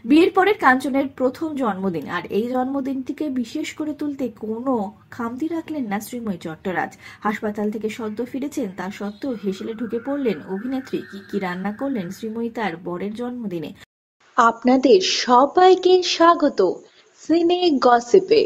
বিয়ের পরের কাঞ্চনের প্রথম জন্মদিন, আর এই জন্মদিনটিকে বিশেষ করে তুলতে কোনো খামতি রাখলেন না শ্রীময়ী চট্টরাজ। হাসপাতাল থেকে সদ্য ফিরেছেন, তা সত্ত্বেও হেসেলে ঢুকে পড়লেন অভিনেত্রী। কি রান্না করলেন শ্রীময়ী তার বরের জন্মদিনে। আপনাদের সবাইকে স্বাগত সিনে গসিপে।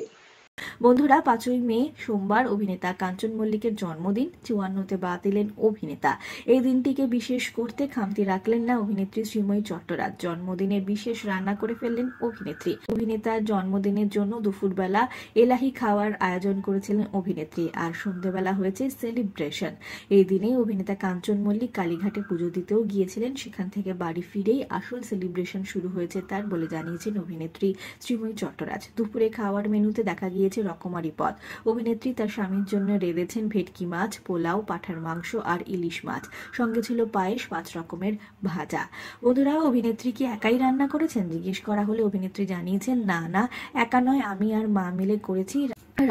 বন্ধুরা, 5ই মে সোমবার অভিনেতা কাঞ্চন মল্লিকের জন্মদিন। 54তে পা দিলেন অভিনেতা। এই দিনটিকে বিশেষ করতে খামতি রাখলেন না অভিনেত্রী শ্রীময়ী চট্টরাজ। জন্মদিনে বিশেষ রান্না করে ফেললেন অভিনেত্রী। অভিনেতার জন্মদিনের জন্য দুপুরবেলা এলাহি খাওয়ার আয়োজন করেছিলেন অভিনেত্রী, আর সন্ধ্যেবেলা হয়েছে সেলিব্রেশন। এই দিনে অভিনেতা কাঞ্চন মল্লিক কালীঘাটে পুজো দিতেও গিয়েছিলেন। সেখান থেকে বাড়ি ফিরেই আসল সেলিব্রেশন শুরু হয়েছে তার বলে জানিয়েছেন অভিনেত্রী শ্রীময়ী চট্টরাজ। দুপুরে খাওয়ার মেনুতে দেখা গিয়েছে রকমারি পদ। অভিনেত্রী তার স্বামীর জন্য রেঁধেছেন ভেটকি মাছ, পোলাও, পাঁঠার মাংস আর ইলিশ মাছ। সঙ্গে ছিল পায়েস, 5 রকমের ভাজা। বন্ধুরা, অভিনেত্রী কি একাই রান্না করেছেন জিজ্ঞেস করা হলে অভিনেত্রী জানিয়েছেন, না, একা নয়, আমি আর মা মিলে করেছি।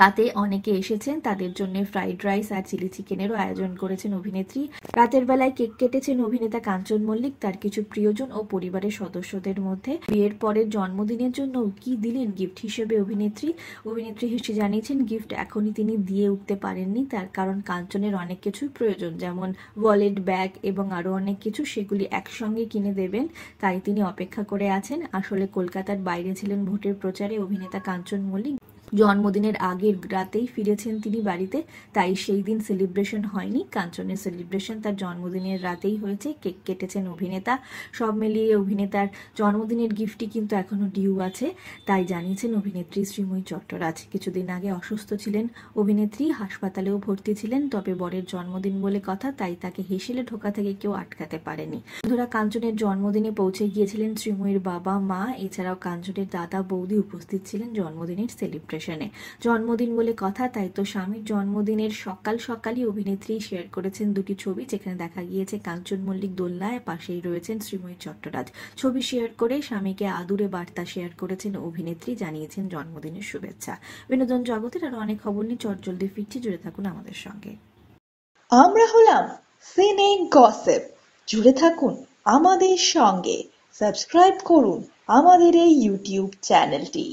রাতে অনেকে এসেছেন, তাদের জন্য ফ্রাইড রাইস আর চিলি চিকেনেরও আয়োজন করেছেন অভিনেত্রী। রাতের বেলায় কেক কেটেছেন অভিনেতা কাঞ্চন মল্লিক তার কিছু প্রিয়জন ও পরিবারের সদস্যদের মধ্যে। বিয়ের পরের জন্মদিনের জন্য কি দিলেন গিফট হিসেবে অভিনেত্রী হেসে জানিয়েছেন, গিফট এখনই তিনি দিয়ে উঠতে পারেননি, তার কারণ কাঞ্চনের অনেক কিছুই প্রয়োজন, যেমন ওয়ালেট, ব্যাগ এবং আরো অনেক কিছু, সেগুলি একসঙ্গে কিনে দেবেন, তাই তিনি অপেক্ষা করে আছেন। আসলে কলকাতার বাইরে ছিলেন ভোটের প্রচারে অভিনেতা কাঞ্চন মল্লিক। জন্মদিনের আগের রাতেই ফিরেছেন তিনি বাড়িতে, তাই সেই দিন সেলিব্রেশন হয়নি। কাঞ্চনের সেলিব্রেশন তার জন্মদিনের রাতেই হয়েছে। কেক কেটেছেন অভিনেতা। সব মিলিয়ে অভিনেতার জন্মদিনের গিফটটি কিন্তু এখনো ডিউ আছে, তাই জানিয়েছেন অভিনেত্রী শ্রীময়ী চট্টরাজ। কিছুদিন আগে অসুস্থ ছিলেন অভিনেত্রী, হাসপাতালেও ভর্তি ছিলেন। তবে বরের জন্মদিন বলে কথা, তাই তাকে হেসেলে ঢোকা থেকে কেউ আটকাতে পারেনি। বন্ধুরা, কাঞ্চনের জন্মদিনে পৌঁছে গিয়েছিলেন শ্রীময়ীর বাবা মা, এছাড়াও কাঞ্চনের দাদা বৌদি উপস্থিত ছিলেন জন্মদিনের সেলিব্রেশনে। জন্মদিন বলে কথা, তাই তো স্বামীর জন্মদিনের সকালই অভিনেত্রী শেয়ার করেছেন দুটি ছবি, যেখানে দেখা গিয়েছে কাঞ্চন মল্লিক দোলনায়, পাশেই রয়েছেন শ্রীময়ী চট্টরাজ। ছবি শেয়ার করে স্বামীকে আদুরে বার্তা শেয়ার করেছেন অভিনেত্রী, জানিয়েছেন জন্মদিনের শুভেচ্ছা। বিনোদন জগতের আরো অনেক খবর নিয়ে চটজলদি ফিরছি, জুড়ে থাকুন আমাদের সঙ্গে। আমরা হলাম সিনে গসিপ, জুড়ে থাকুন আমাদের সঙ্গে। সাবস্ক্রাইব করুন আমাদের এই ইউটিউব চ্যানেলটি।